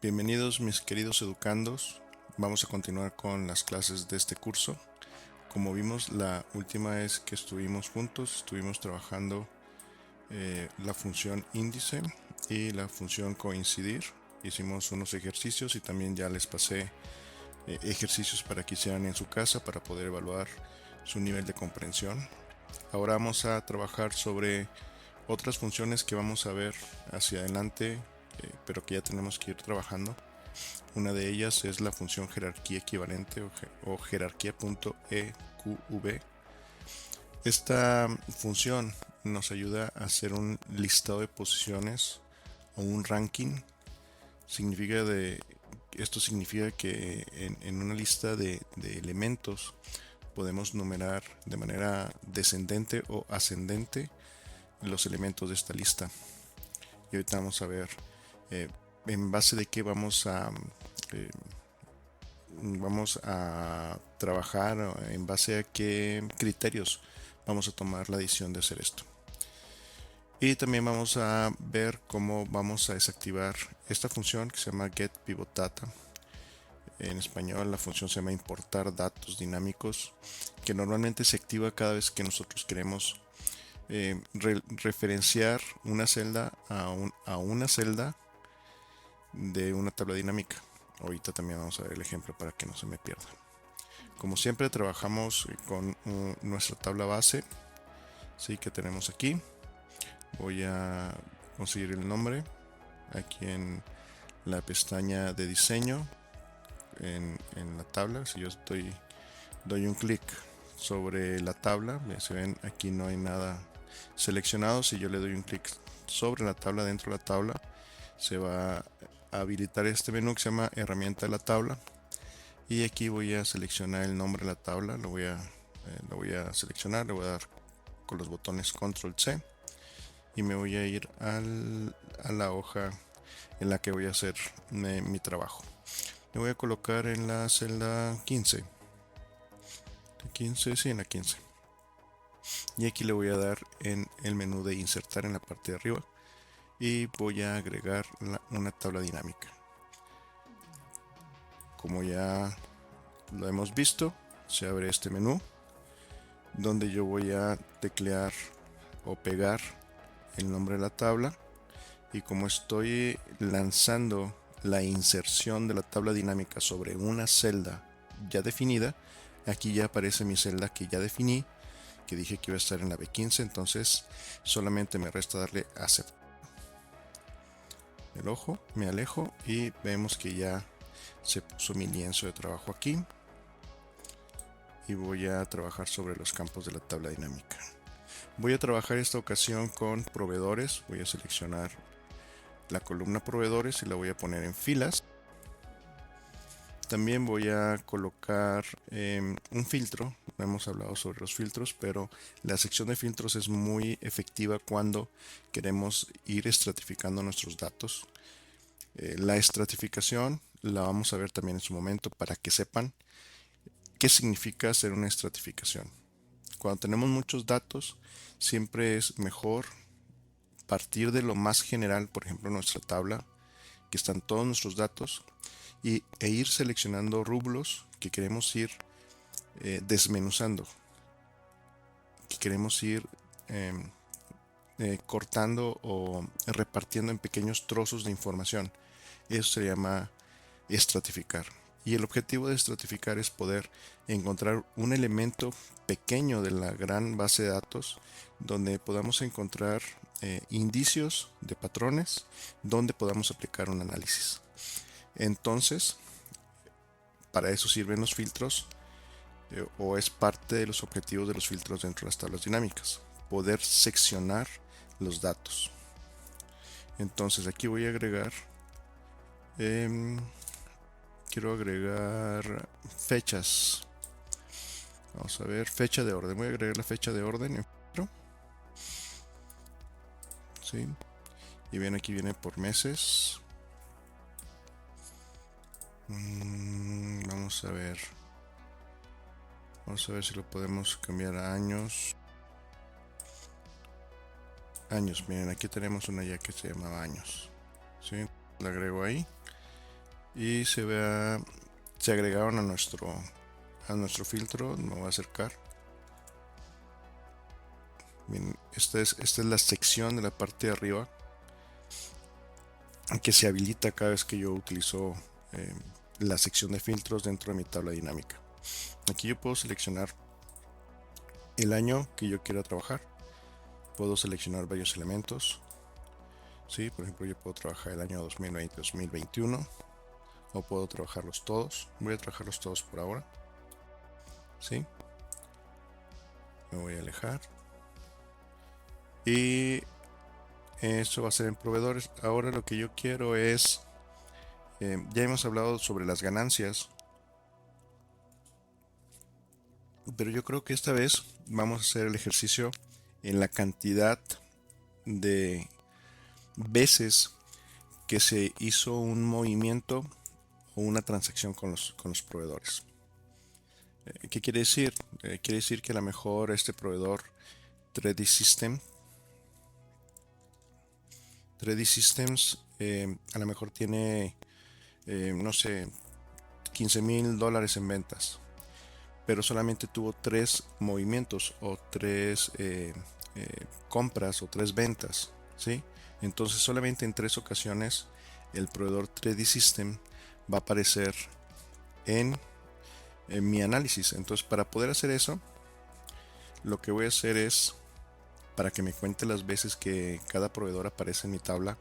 Bienvenidos mis queridos educandos, vamos a continuar con las clases de este curso. Como vimos la última vez que estuvimos juntos, estuvimos trabajando la función índice y la función coincidir. Hicimos unos ejercicios y también ya les pasé ejercicios para que hicieran en su casa para poder evaluar su nivel de comprensión. Ahora vamos a trabajar sobre otras funciones que vamos a ver hacia adelante, pero que ya tenemos que ir trabajando. Una de ellas es la función jerarquía equivalente o jerarquía.eqv. Esta función nos ayuda a hacer un listado de posiciones o un ranking. Esto significa que en una lista de elementos podemos numerar de manera descendente o ascendente los elementos de esta lista. Y ahorita vamos a ver en base de qué vamos a trabajar, en base a qué criterios vamos a tomar la decisión de hacer esto. Y también vamos a ver cómo vamos a desactivar esta función que se llama getPivotData. En español la función se llama importar datos dinámicos, que normalmente se activa cada vez que nosotros queremos referenciar una celda a una celda de una tabla dinámica. Ahorita también vamos a ver el ejemplo para que no se me pierda. Como siempre trabajamos con nuestra tabla base, ¿sí? Que tenemos aquí. Voy a conseguir el nombre aquí en la pestaña de diseño en la tabla. Si yo doy un clic sobre la tabla, se ven aquí no hay nada seleccionado. Si yo le doy un clic sobre la tabla, dentro de la tabla se va a habilitar este menú que se llama herramienta de la tabla, y aquí voy a seleccionar el nombre de la tabla. Lo voy a seleccionar, le voy a dar con los botones control C y me voy a ir a la hoja en la que voy a hacer mi trabajo. Me voy a colocar en la celda 15. 15, sí, en la 15. Y aquí le voy a dar en el menú de insertar en la parte de arriba y voy a agregar una tabla dinámica. Como ya lo hemos visto, se abre este menú donde yo voy a teclear o pegar el nombre de la tabla, y como estoy lanzando la inserción de la tabla dinámica sobre una celda ya definida, aquí ya aparece mi celda que ya definí, que dije que iba a estar en la B15. Entonces solamente me resta darle aceptar. Me alejo y vemos que ya se puso mi lienzo de trabajo aquí, y voy a trabajar sobre los campos de la tabla dinámica. Voy a trabajar esta ocasión con proveedores. Voy a seleccionar la columna proveedores y la voy a poner en filas. También voy a colocar un filtro. No hemos hablado sobre los filtros, pero la sección de filtros es muy efectiva cuando queremos ir estratificando nuestros datos. La estratificación la vamos a ver también en su momento para que sepan qué significa hacer una estratificación. Cuando tenemos muchos datos, siempre es mejor partir de lo más general, por ejemplo nuestra tabla, que están todos nuestros datos, e ir seleccionando rublos que queremos ir desmenuzando, que queremos ir cortando o repartiendo en pequeños trozos de información. Eso se llama estratificar. Y el objetivo de estratificar es poder encontrar un elemento pequeño de la gran base de datos donde podamos encontrar indicios de patrones donde podamos aplicar un análisis. Entonces, para eso sirven los filtros, o es parte de los objetivos de los filtros dentro de las tablas dinámicas, poder seccionar los datos. Entonces aquí voy a agregar, quiero agregar fechas. Vamos a ver, fecha de orden. Voy a agregar la fecha de orden en filtro. ¿Sí? Y bien, aquí viene por meses. Vamos a ver. Vamos a ver si lo podemos cambiar a años. Años, miren, aquí tenemos una ya que se llamaba años. ¿Sí? La agrego ahí. y se agregaron a nuestro filtro. Me voy a acercar. Bien, esta es la sección de la parte de arriba que se habilita cada vez que yo utilizo la sección de filtros dentro de mi tabla dinámica. Aquí yo puedo seleccionar el año que yo quiera trabajar. Puedo seleccionar varios elementos. ¿Sí? Por ejemplo, yo puedo trabajar el año 2020-2021 o puedo trabajarlos todos. Voy a trabajarlos todos por ahora. ¿Sí? Me voy a alejar. Y eso va a ser en proveedores. Ahora lo que yo quiero es, ya hemos hablado sobre las ganancias, pero yo creo que esta vez vamos a hacer el ejercicio en la cantidad de veces que se hizo un movimiento o una transacción con los proveedores. ¿Qué quiere decir? Quiere decir que a lo mejor este proveedor 3D Systems a lo mejor tiene, no sé, $15,000 en ventas, pero solamente tuvo 3 movimientos o 3 compras o 3 ventas, ¿sí? Entonces solamente en 3 ocasiones el proveedor 3D System va a aparecer en mi análisis. Entonces, para poder hacer eso, lo que voy a hacer es, para que me cuente las veces que cada proveedor aparece en mi tabla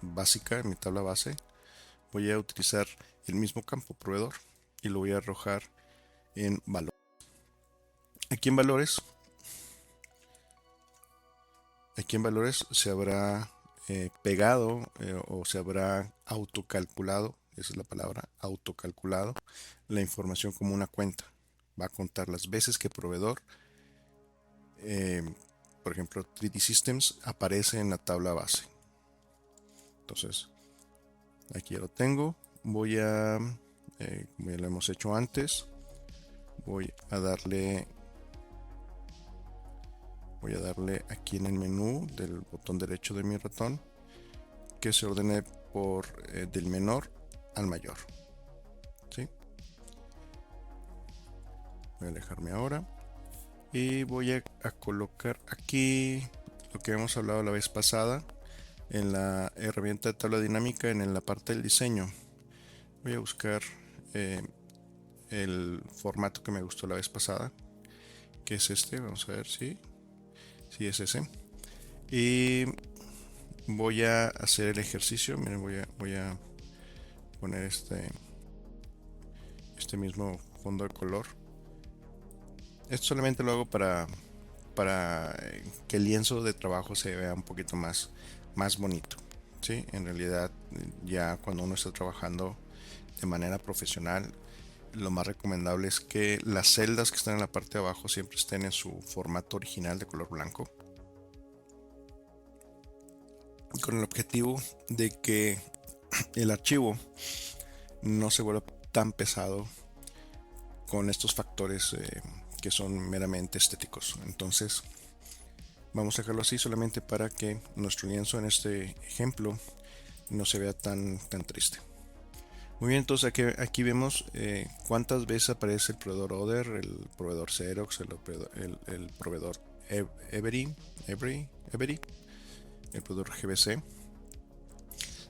básica, en mi tabla base, voy a utilizar el mismo campo proveedor y lo voy a arrojar en valor. Aquí en valores, se habrá pegado o se habrá autocalculado, esa es la palabra, autocalculado, la información como una cuenta. Va a contar las veces que proveedor, eh, por ejemplo, 3D Systems aparece en la tabla base. Entonces, aquí ya lo tengo. Como ya lo hemos hecho antes, voy a darle aquí en el menú del botón derecho de mi ratón que se ordene del menor al mayor. ¿Sí? Voy a alejarme ahora y voy a colocar aquí lo que hemos hablado la vez pasada en la herramienta de tabla dinámica, en la parte del diseño. Voy a buscar el formato que me gustó la vez pasada, que es este. Vamos a ver si es ese. Y voy a hacer el ejercicio. Miren, voy a poner este mismo fondo de color. Esto solamente lo hago para que el lienzo de trabajo se vea un poquito más bonito. ¿Sí? En realidad, ya cuando uno está trabajando de manera profesional, lo más recomendable es que las celdas que están en la parte de abajo siempre estén en su formato original de color blanco, con el objetivo de que el archivo no se vuelva tan pesado con estos factores que son meramente estéticos. Entonces vamos a dejarlo así solamente para que nuestro lienzo en este ejemplo no se vea tan triste. Muy bien, entonces aquí vemos cuántas veces aparece el proveedor Other, el proveedor Xerox, el proveedor Every, el proveedor GBC.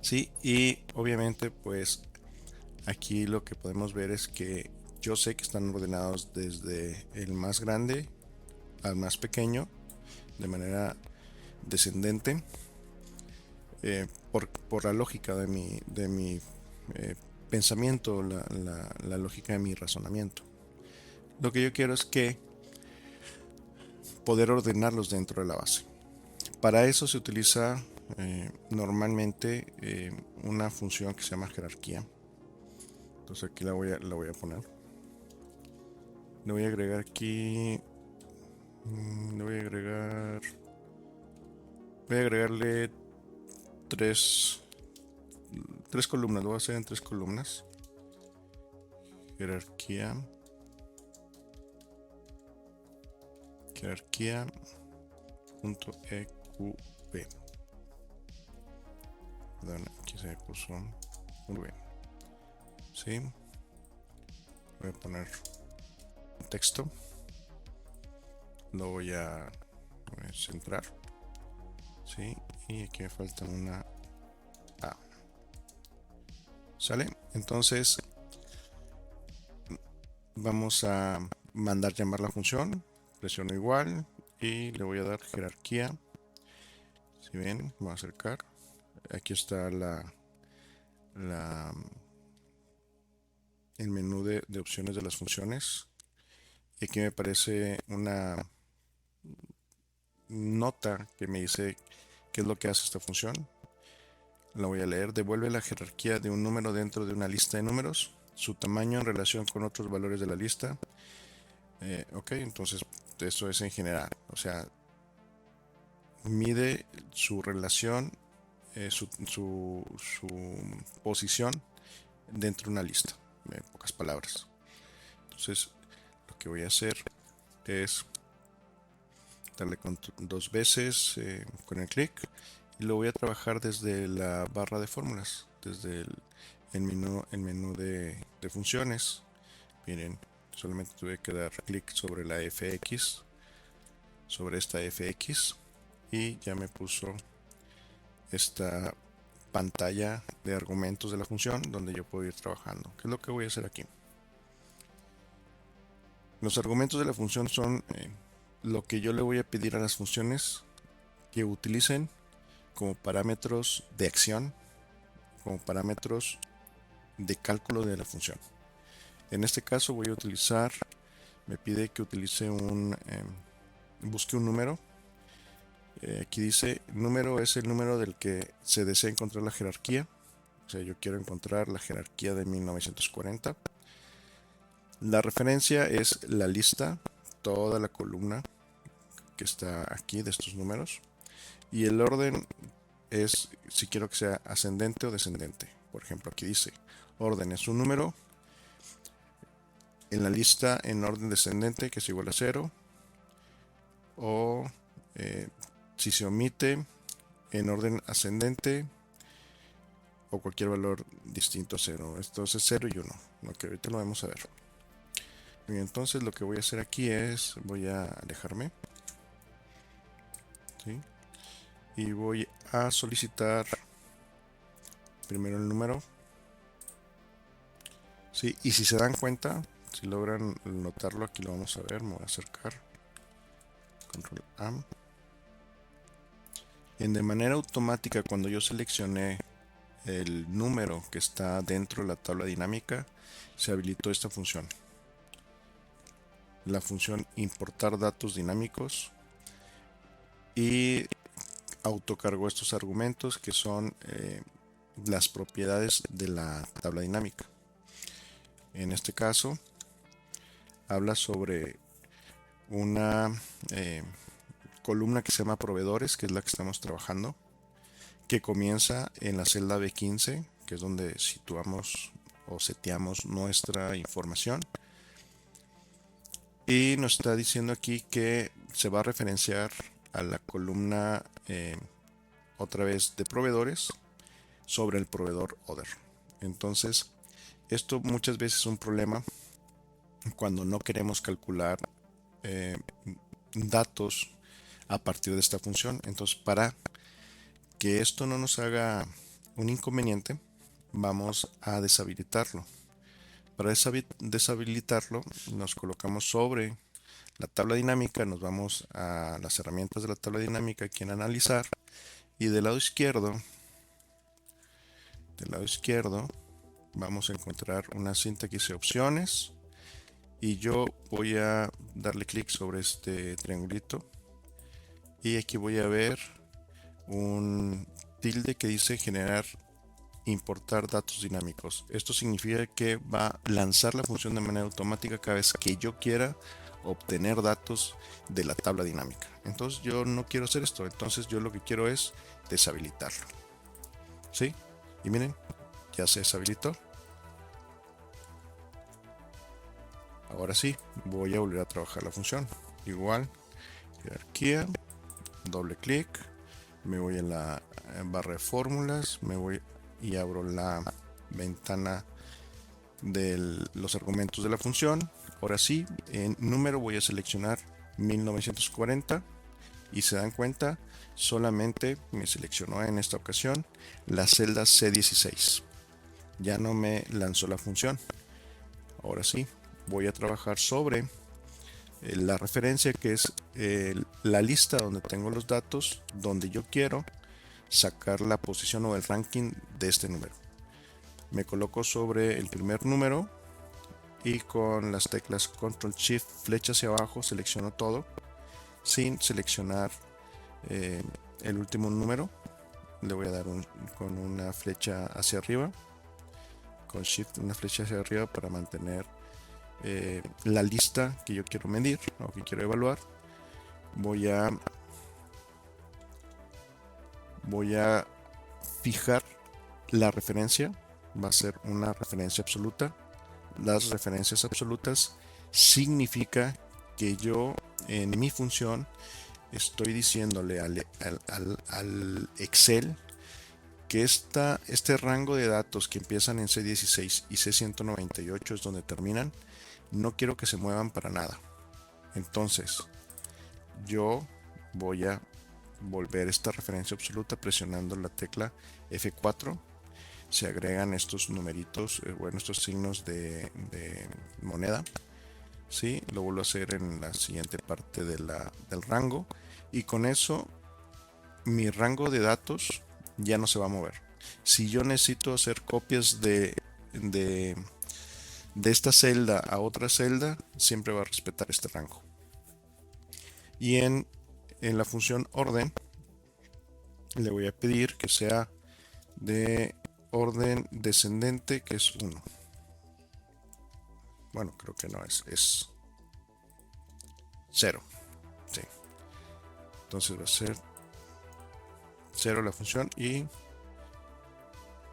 Sí, y obviamente pues aquí lo que podemos ver es que yo sé que están ordenados desde el más grande al más pequeño de manera descendente, por la lógica de mi pensamiento, la lógica de mi razonamiento. Lo que yo quiero es que poder ordenarlos dentro de la base. Para eso se utiliza normalmente una función que se llama jerarquía. Entonces aquí la voy a poner. Le voy a agregar aquí. Voy a agregarle tres columnas. Lo voy a hacer en 3 columnas. Jerarquía. Jerarquía.eqb. Perdón, aquí se me puso muy bien. Sí, voy a poner texto, lo voy a centrar, sí, y aquí me falta una A. ¿Sale? Entonces vamos a mandar llamar la función, presiono igual y le voy a dar jerarquía. Si ven, voy a acercar. Aquí está el menú de opciones de las funciones. Y aquí me aparece una nota que me dice qué es lo que hace esta función. La voy a leer. Devuelve la jerarquía de un número dentro de una lista de números, su tamaño en relación con otros valores de la lista. Ok, entonces eso es en general. O sea, mide su relación, su posición dentro de una lista, en pocas palabras. Entonces, lo que voy a hacer es darle dos veces con el clic y lo voy a trabajar desde la barra de fórmulas, desde el menú de funciones. Miren, solamente tuve que dar clic sobre la fx, sobre esta fx, y ya me puso esta pantalla de argumentos de la función donde yo puedo ir trabajando. ¿Qué es lo que voy a hacer aquí? Los argumentos de la función son lo que yo le voy a pedir a las funciones que utilicen como parámetros de acción, como parámetros de cálculo de la función. En este caso voy a utilizar, me pide que utilice busque un número. Aquí dice, número es el número del que se desea encontrar la jerarquía. O sea, yo quiero encontrar la jerarquía de 1940. La referencia es la lista, toda la columna que está aquí de estos números. Y el orden es si quiero que sea ascendente o descendente. Por ejemplo, aquí dice, orden es un número en la lista en orden descendente que es igual a 0. O si se omite en orden ascendente o cualquier valor distinto a 0. Esto es 0 y 1, lo que ahorita lo vamos a ver. Y entonces lo que voy a hacer aquí es, voy a alejarme, ¿sí? Y voy a solicitar primero el número, ¿sí? Y si se dan cuenta, si logran notarlo, aquí lo vamos a ver, me voy a acercar, control A. De manera automática, cuando yo seleccioné el número que está dentro de la tabla dinámica, se habilitó esta función. La función importar datos dinámicos, y autocargó estos argumentos que son las propiedades de la tabla dinámica. En este caso habla sobre una columna que se llama proveedores, que es la que estamos trabajando, que comienza en la celda B15, que es donde situamos o seteamos nuestra información, y nos está diciendo aquí que se va a referenciar a la columna otra vez de proveedores sobre el proveedor other. Entonces esto muchas veces es un problema cuando no queremos calcular datos a partir de esta función. Entonces, para que esto no nos haga un inconveniente, vamos a deshabilitarlo. Para deshabilitarlo, nos colocamos sobre la tabla dinámica, nos vamos a las herramientas de la tabla dinámica aquí en analizar, y del lado izquierdo vamos a encontrar una cinta que dice opciones, y yo voy a darle clic sobre este triangulito, y aquí voy a ver un tilde que dice generar, importar datos dinámicos. Esto significa que va a lanzar la función de manera automática cada vez que yo quiera obtener datos de la tabla dinámica. Entonces yo no quiero hacer esto, entonces yo lo que quiero es deshabilitarlo. ¿Sí? Y miren, ya se deshabilitó. Ahora sí, voy a volver a trabajar la función. Igual, jerarquía, doble clic, me voy a la barra de fórmulas, me voy y abro la ventana de los argumentos de la función. Ahora sí, en número voy a seleccionar 1940 y se dan cuenta, solamente me seleccionó en esta ocasión la celda C16. Ya no me lanzó la función. Ahora sí, voy a trabajar sobre la referencia, que es la lista donde tengo los datos, donde yo quiero sacar la posición o el ranking de este número. Me coloco sobre el primer número y con las teclas Control Shift flecha hacia abajo selecciono todo sin seleccionar el último número. Le voy a dar con una flecha hacia arriba, con Shift una flecha hacia arriba para mantener la lista que yo quiero medir o que quiero evaluar. Voy a fijar la referencia, va a ser una referencia absoluta. Las referencias absolutas significa que yo en mi función estoy diciéndole al Excel que este rango de datos que empiezan en C16 y C198 es donde terminan, no quiero que se muevan para nada. Entonces yo voy a volver esta referencia absoluta presionando la tecla F4. Se agregan estos numeritos, estos signos de moneda. ¿Sí? Lo vuelvo a hacer en la siguiente parte del rango, y con eso mi rango de datos ya no se va a mover. Si yo necesito hacer copias de esta celda a otra celda, siempre va a respetar este rango. Y en la función orden le voy a pedir que sea de orden descendente, que es 1. Bueno, creo que no es 0. Sí. Entonces va a ser 0 la función y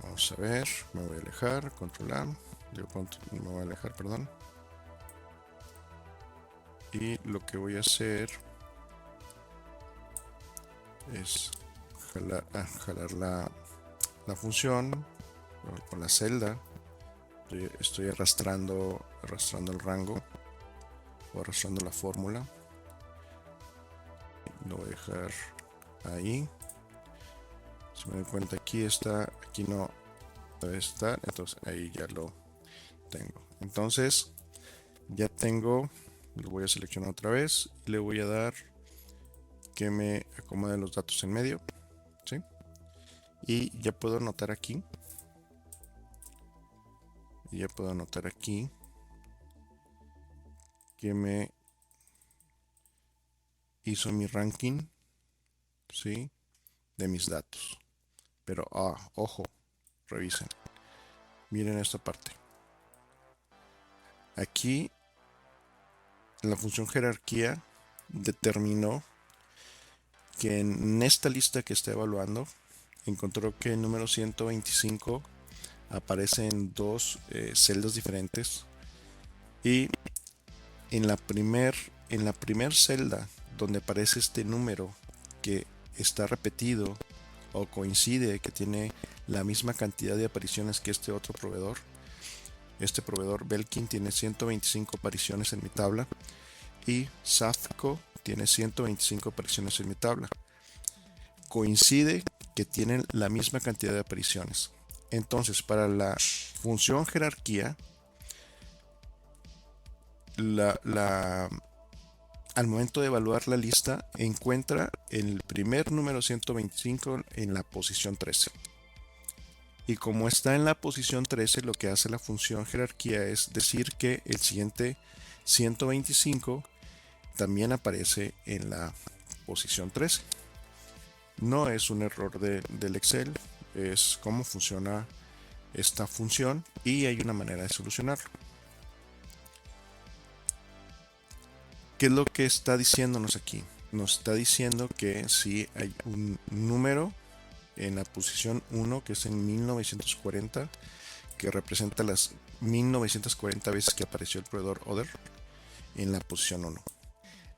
vamos a ver, me voy a alejar, controlar, me voy a alejar, perdón. Y lo que voy a hacer es jalar la función con la celda. Estoy arrastrando el rango o arrastrando la fórmula. Lo voy a dejar ahí. Si me doy cuenta, aquí está, aquí no debe estar, entonces ahí ya lo tengo. Entonces ya tengo, lo voy a seleccionar otra vez y le voy a dar que me acomode los datos en medio, ¿sí? Y ya puedo anotar aquí. Que me hizo mi ranking, ¿sí? De mis datos. Pero, ojo, revisen. Miren esta parte. Aquí, la función jerarquía determinó que en esta lista que está evaluando, encontró que el número 125 aparece en dos celdas diferentes, y en la primer celda donde aparece este número que está repetido o coincide, que tiene la misma cantidad de apariciones que este otro proveedor. Este proveedor Belkin tiene 125 apariciones en mi tabla y Safco tiene 125 apariciones en mi tabla. Coincide que tienen la misma cantidad de apariciones. Entonces, para la función jerarquía, al momento de evaluar la lista, encuentra el primer número 125 en la posición 13. Y como está en la posición 13, lo que hace la función jerarquía es decir que el siguiente 125 también aparece en la posición 13. No es un error del Excel, es cómo funciona esta función y hay una manera de solucionarlo. ¿Qué es lo que está diciéndonos aquí? Nos está diciendo que si hay un número en la posición 1, que es en 1940, que representa las 1940 veces que apareció el proveedor Other en la posición 1.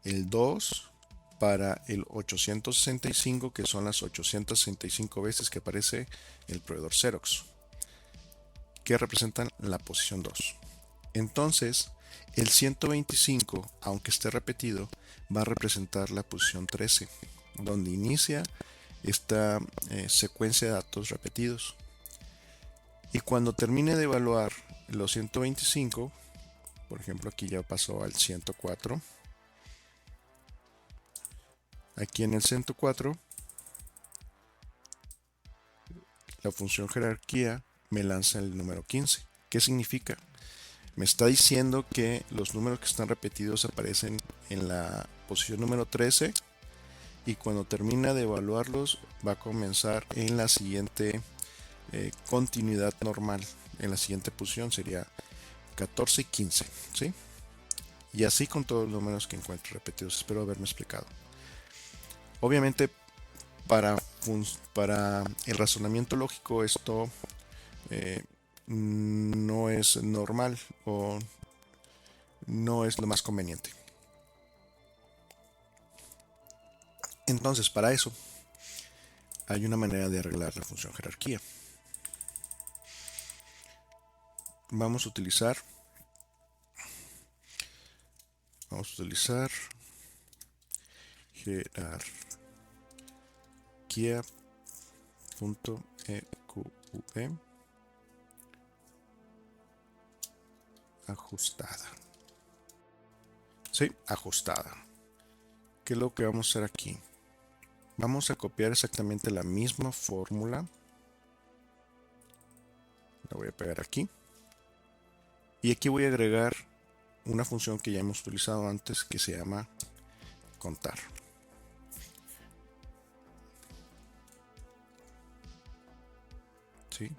El 2 para el 865, que son las 865 veces que aparece el proveedor Xerox, que representan la posición 2. Entonces, el 125, aunque esté repetido, va a representar la posición 13, donde inicia esta secuencia de datos repetidos. Y cuando termine de evaluar los 125, por ejemplo, aquí ya pasó al 104. Aquí en el 104, la función jerarquía me lanza el número 15. ¿Qué significa? Me está diciendo que los números que están repetidos aparecen en la posición número 13 y cuando termina de evaluarlos va a comenzar en la siguiente continuidad normal. En la siguiente posición sería 14 y 15, ¿sí? Y así con todos los números que encuentro repetidos. Espero haberme explicado. Obviamente, para el razonamiento lógico esto no es normal o no es lo más conveniente. Entonces, para eso hay una manera de arreglar la función jerarquía. Vamos a utilizar jerarquía.eqv ajustada. Sí, ajustada. ¿Qué es lo que vamos a hacer aquí? Vamos a copiar exactamente la misma fórmula. La voy a pegar aquí. Y aquí voy a agregar una función que ya hemos utilizado antes que se llama contar. ¿Sí?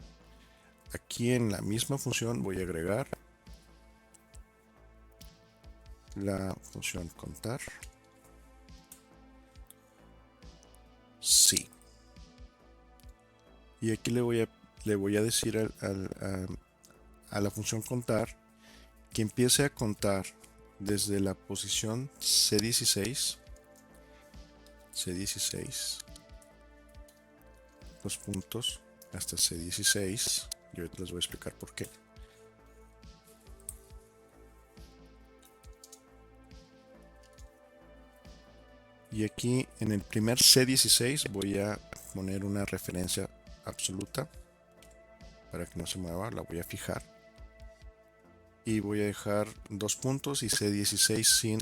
Aquí en la misma función voy a agregar la función contar. Sí. Y aquí le voy a decir a la función contar que empiece a contar desde la posición C16, los puntos hasta C16. Yo ahorita les voy a explicar por qué. Y aquí en el primer C16 voy a poner una referencia absoluta para que no se mueva, la voy a fijar. Y voy a dejar 2 puntos y C16 sin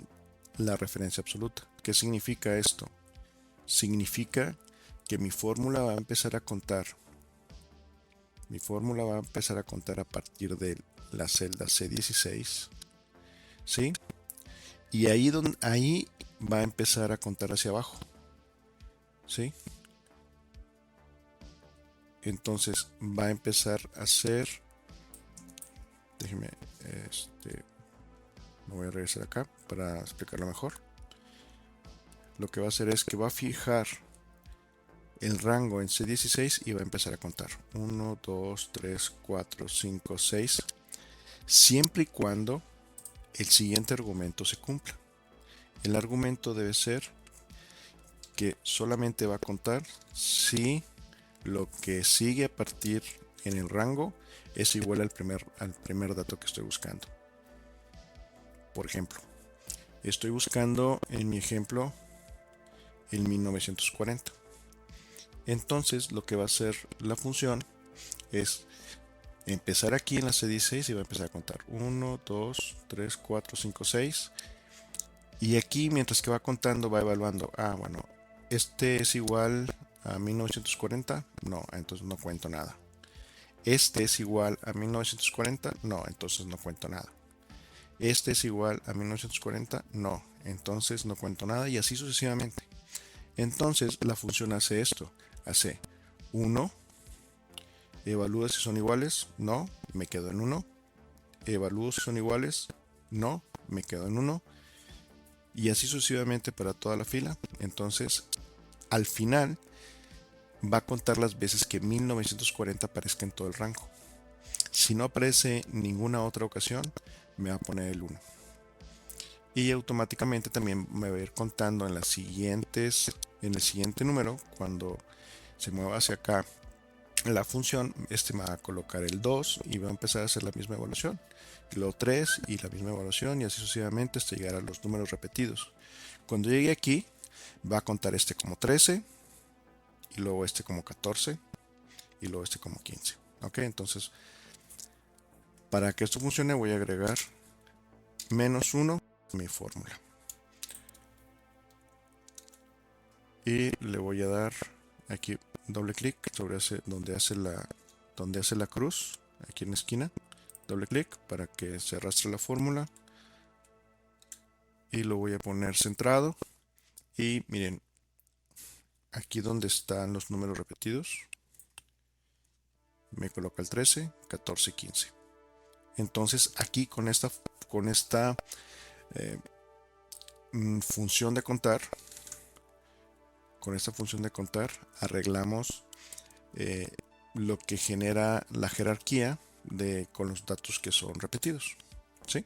la referencia absoluta. ¿Qué significa esto? Significa que mi fórmula va a empezar a contar. Mi fórmula va a empezar a contar a partir de la celda C16. ¿Sí? Y ahí va a empezar a contar hacia abajo. ¿Sí? Entonces va a empezar a hacer. Déjeme, me voy a regresar acá para explicarlo mejor. Lo que va a hacer es que va a fijar el rango en C16 y va a empezar a contar 1, 2, 3, 4, 5, 6, siempre y cuando el siguiente argumento se cumpla. El argumento debe ser que solamente va a contar si lo que sigue a partir en el rango es igual al primer dato que estoy buscando. Por ejemplo, estoy buscando en mi ejemplo el 1940. Entonces lo que va a hacer la función es empezar aquí en la C16 y va a empezar a contar 1, 2, 3, 4, 5, 6. Y aquí mientras que va contando va evaluando. Bueno, este es igual a 1940. No, entonces no cuento nada. Este es igual a 1940. No, entonces no cuento nada. Este es igual a 1940. No, entonces no cuento nada. Y así sucesivamente. Entonces la función hace esto. Hace 1. Evalúa si son iguales. No, me quedo en 1. Evalúo si son iguales. No, me quedo en 1. Y así sucesivamente para toda la fila. Entonces, al final, va a contar las veces que 1940 aparezca en todo el rango. Si no aparece ninguna otra ocasión, me va a poner el 1. y automáticamente también me va a ir contando en el siguiente número, cuando se mueva hacia acá la función, me va a colocar el 2 y va a empezar a hacer la misma evaluación, y luego 3 y la misma evaluación, y así sucesivamente hasta llegar a los números repetidos. Cuando llegue aquí va a contar este como 13 y luego este como 14 y luego este como 15. Ok, entonces para que esto funcione voy a agregar -1 a mi fórmula y le voy a dar aquí doble clic sobre donde hace la cruz, aquí en la esquina, doble clic para que se arrastre la fórmula y lo voy a poner centrado. Y miren, aquí donde están los números repetidos me coloca el 13, 14, 15. Entonces aquí con esta eh, función de contar, arreglamos lo que genera la jerarquía con los datos que son repetidos. ¿Sí?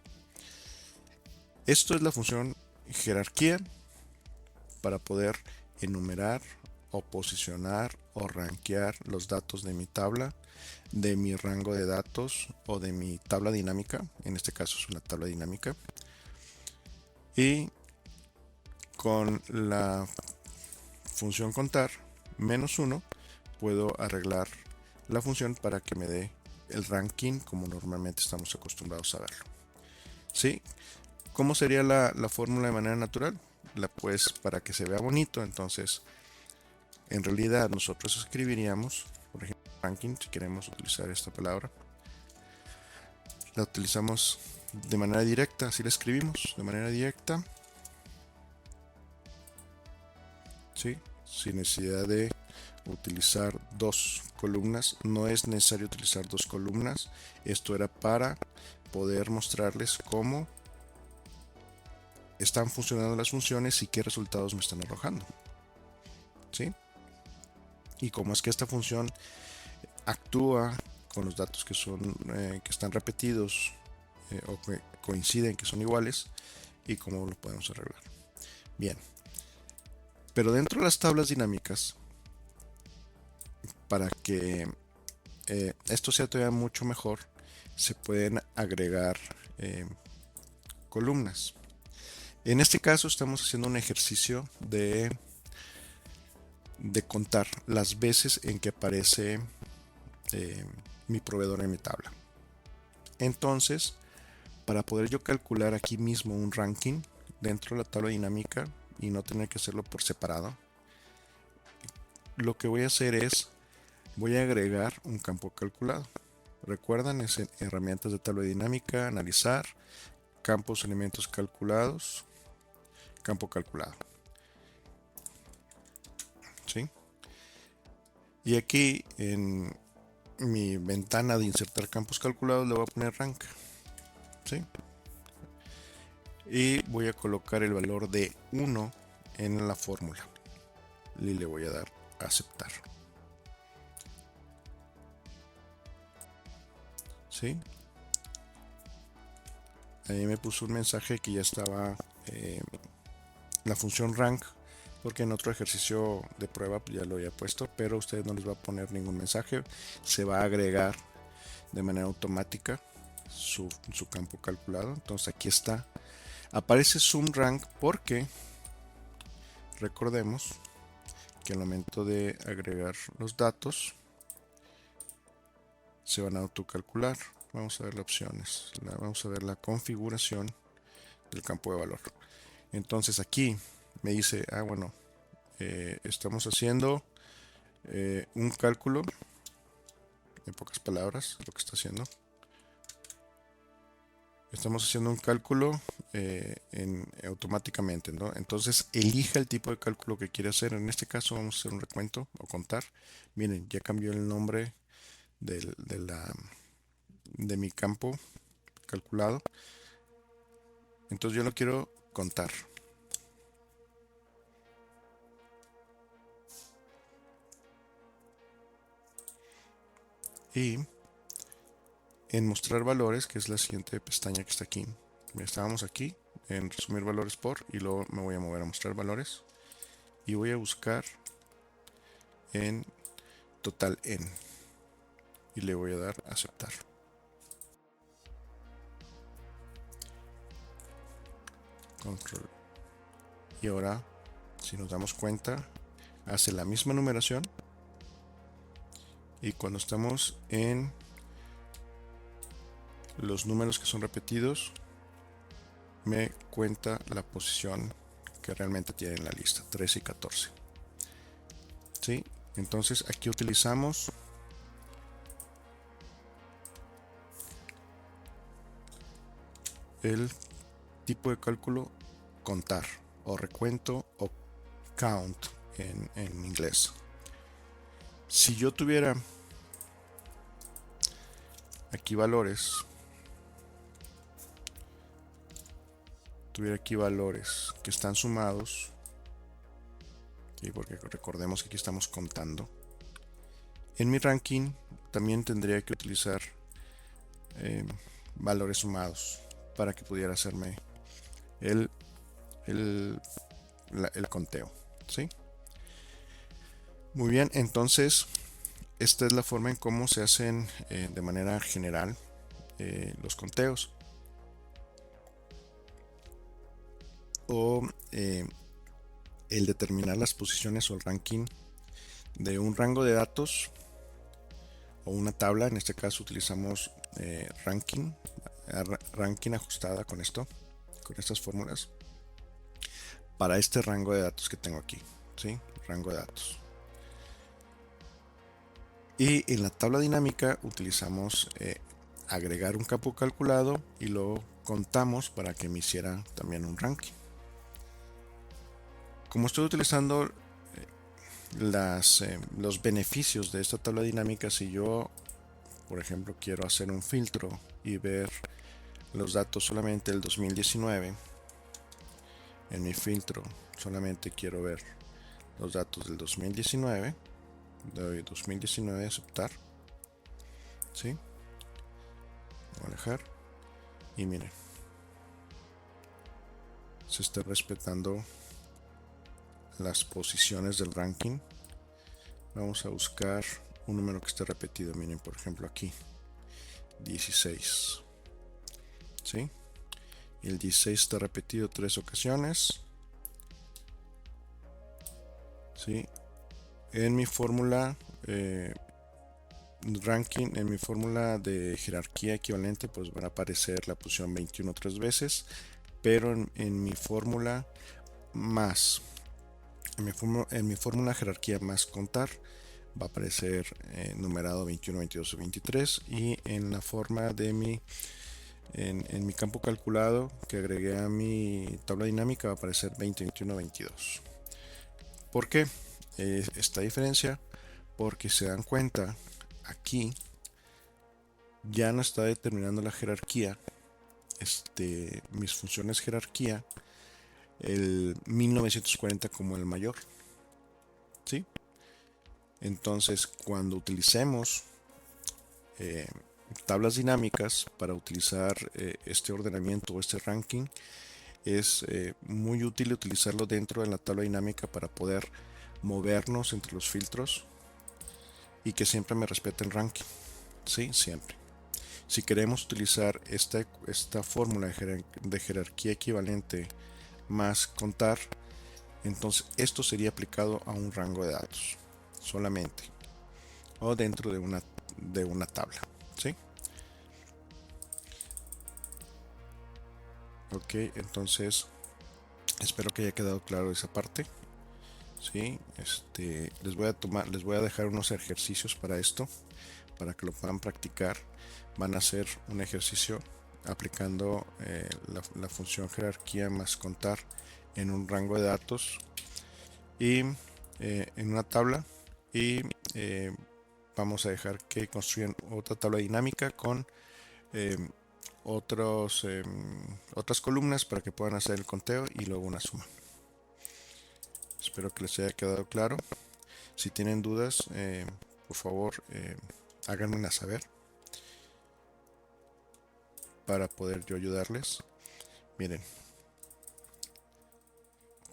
Esto es la función jerarquía para poder enumerar o posicionar o rankear los datos de mi tabla, de mi rango de datos o de mi tabla dinámica. En este caso es una tabla dinámica. Y con la función contar -1 puedo arreglar la función para que me dé el ranking como normalmente estamos acostumbrados a verlo. ¿Sí? ¿Cómo sería la fórmula de manera natural? Pues para que se vea bonito, entonces en realidad nosotros escribiríamos, por ejemplo, ranking, si queremos utilizar esta palabra, la utilizamos de manera directa, así la escribimos de manera directa, ¿sí? Sin necesidad de utilizar dos columnas. No es necesario utilizar dos columnas. Esto era para poder mostrarles cómo están funcionando las funciones y qué resultados me están arrojando, ¿sí? Y cómo es que esta función actúa con los datos que están repetidos o que coinciden, que son iguales, y cómo lo podemos arreglar. Bien, pero dentro de las tablas dinámicas, para que esto sea todavía mucho mejor, se pueden agregar columnas. En este caso estamos haciendo un ejercicio de contar las veces en que aparece mi proveedor en mi tabla. Entonces, para poder yo calcular aquí mismo un ranking dentro de la tabla dinámica y no tener que hacerlo por separado, lo que voy a hacer es, voy a agregar un campo calculado. Recuerdan, es en herramientas de tabla dinámica, analizar, campos, elementos calculados, campo calculado. ¿Sí? Y aquí en mi ventana de insertar campos calculados le voy a poner rank. ¿Sí? Y voy a colocar el valor de 1 en la fórmula y le voy a dar a aceptar. ¿Sí? Ahí me puso un mensaje que ya estaba la función rank, porque en otro ejercicio de prueba ya lo había puesto, pero a ustedes no les va a poner ningún mensaje, se va a agregar de manera automática su campo calculado. Entonces aquí está, aparece zoom rank porque recordemos que al momento de agregar los datos se van a autocalcular. Vamos a ver las opciones, vamos a ver la configuración del campo de valor. Entonces aquí me dice, bueno, estamos haciendo un cálculo, en pocas palabras, lo que está haciendo. Estamos haciendo un cálculo automáticamente, ¿no? Entonces elija el tipo de cálculo que quiere hacer. En este caso vamos a hacer un recuento o contar. Miren, ya cambió el nombre de mi campo calculado. Entonces yo lo quiero contar. Y en mostrar valores, que es la siguiente pestaña que está aquí, estábamos aquí, en resumir valores por, y luego me voy a mover a mostrar valores y voy a buscar en total en y le voy a dar a aceptar. Control. Y ahora, si nos damos cuenta, hace la misma numeración, y cuando estamos en los números que son repetidos, me cuenta la posición que realmente tiene en la lista, 13 y 14. ¿Sí? Entonces aquí utilizamos el tipo de cálculo contar o recuento o count en inglés. Si yo tuviera aquí valores, que están sumados, ¿sí? Porque recordemos que aquí estamos contando. En mi ranking también tendría que utilizar valores sumados para que pudiera hacerme el conteo, ¿sí? Muy bien, entonces esta es la forma en cómo se hacen de manera general los conteos o el determinar las posiciones o el ranking de un rango de datos o una tabla. En este caso utilizamos ranking ajustada con estas fórmulas para este rango de datos que tengo aquí, ¿sí? Rango de datos. Y en la tabla dinámica utilizamos agregar un campo calculado y lo contamos para que me hiciera también un ranking. Como estoy utilizando los beneficios de esta tabla dinámica, si yo, por ejemplo, quiero hacer un filtro y ver los datos solamente del 2019, en mi filtro solamente quiero ver los datos del 2019, doy 2019 aceptar, ¿sí? Voy a dejar y miren, se está respetando las posiciones del ranking. Vamos a buscar un número que esté repetido. Miren, por ejemplo, aquí 16, ¿sí? Y el 16 está repetido 3 ocasiones, ¿sí? En mi fórmula ranking, en mi fórmula de jerarquía equivalente, pues van a aparecer la posición 21 3 veces, pero en mi fórmula más, en mi fórmula jerarquía más contar, va a aparecer numerado 21, 22 o 23, y en la forma de en mi campo calculado que agregué a mi tabla dinámica va a aparecer 20, 21, 22. ¿Por qué esta diferencia? Porque se dan cuenta, aquí ya no está determinando la jerarquía, mis funciones jerarquía, el 1940 como el mayor, ¿sí? Entonces, cuando utilicemos tablas dinámicas para utilizar este ordenamiento o este ranking, es muy útil utilizarlo dentro de la tabla dinámica para poder movernos entre los filtros y que siempre me respete el ranking, ¿sí? Siempre. Si queremos utilizar esta fórmula de jerarquía equivalente más contar, entonces esto sería aplicado a un rango de datos solamente, o dentro de una tabla, ¿sí? Ok, entonces espero que haya quedado claro esa parte, ¿sí? Les voy a dejar unos ejercicios para esto, para que lo puedan practicar. Van a hacer un ejercicio aplicando la función jerarquía más contar en un rango de datos y en una tabla, y vamos a dejar que construyan otra tabla dinámica con otras columnas para que puedan hacer el conteo y luego una suma. Espero que les haya quedado claro. Si tienen dudas, por favor, háganmela saber para poder yo ayudarles. Miren,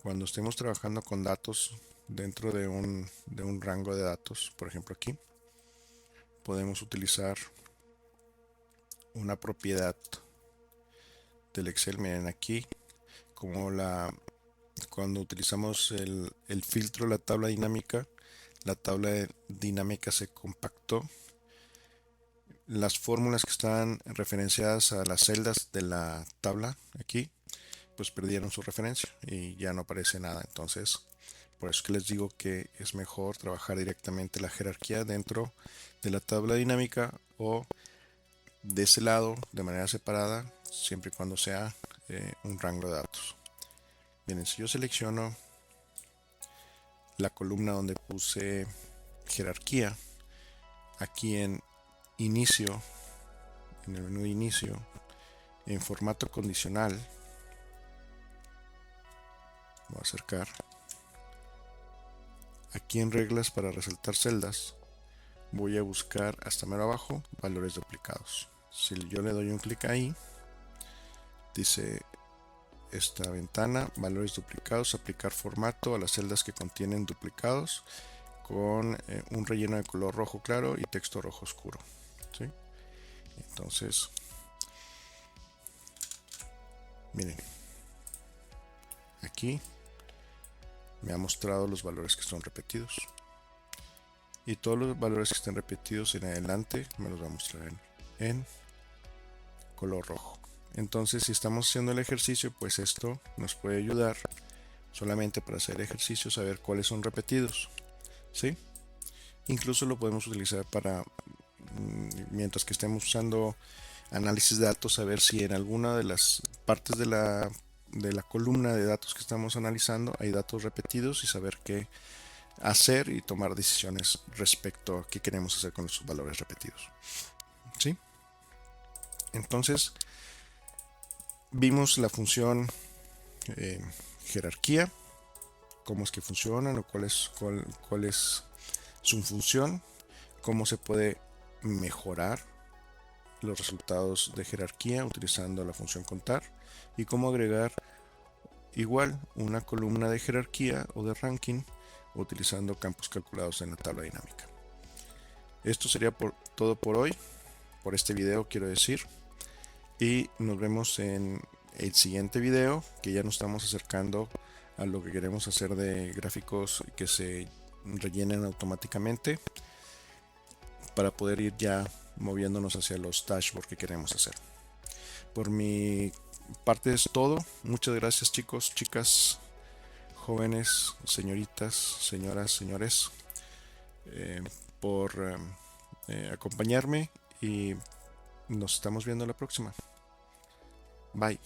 cuando estemos trabajando con datos dentro de un rango de datos, por ejemplo aquí, podemos utilizar una propiedad del Excel. Miren aquí, como cuando utilizamos el filtro de la tabla dinámica se compactó. Las fórmulas que están referenciadas a las celdas de la tabla aquí, pues perdieron su referencia y ya no aparece nada. Entonces, por eso que les digo que es mejor trabajar directamente la jerarquía dentro de la tabla dinámica o de ese lado de manera separada, siempre y cuando sea un rango de datos. Bien, si yo selecciono la columna donde puse jerarquía, aquí en inicio, en el menú de inicio, en formato condicional, voy a acercar, aquí en reglas para resaltar celdas, voy a buscar hasta mero abajo valores duplicados. Si yo le doy un clic ahí, dice esta ventana, valores duplicados, aplicar formato a las celdas que contienen duplicados con un relleno de color rojo claro y texto rojo oscuro, ¿sí? Entonces, miren, aquí me ha mostrado los valores que son repetidos y todos los valores que estén repetidos en adelante me los va a mostrar en color rojo. Entonces, si estamos haciendo el ejercicio, pues esto nos puede ayudar solamente para hacer ejercicios, saber cuáles son repetidos, ¿sí? Incluso lo podemos utilizar para, mientras que estemos usando análisis de datos, saber si en alguna de las partes de la columna de datos que estamos analizando hay datos repetidos y saber qué hacer y tomar decisiones respecto a qué queremos hacer con esos valores repetidos, ¿sí? Entonces, vimos la función jerarquía, cómo es que funcionan o cuál es su función, cómo se puede mejorar los resultados de jerarquía utilizando la función contar y cómo agregar igual una columna de jerarquía o de ranking utilizando campos calculados en la tabla dinámica. Esto sería todo por hoy, por este video quiero decir, y nos vemos en el siguiente video, que ya nos estamos acercando a lo que queremos hacer de gráficos que se rellenen automáticamente para poder ir ya moviéndonos hacia los dashboards que queremos hacer. Por mi parte es todo. Muchas gracias, chicos, chicas, jóvenes, señoritas, señoras, señores, por acompañarme y nos estamos viendo la próxima. Bye.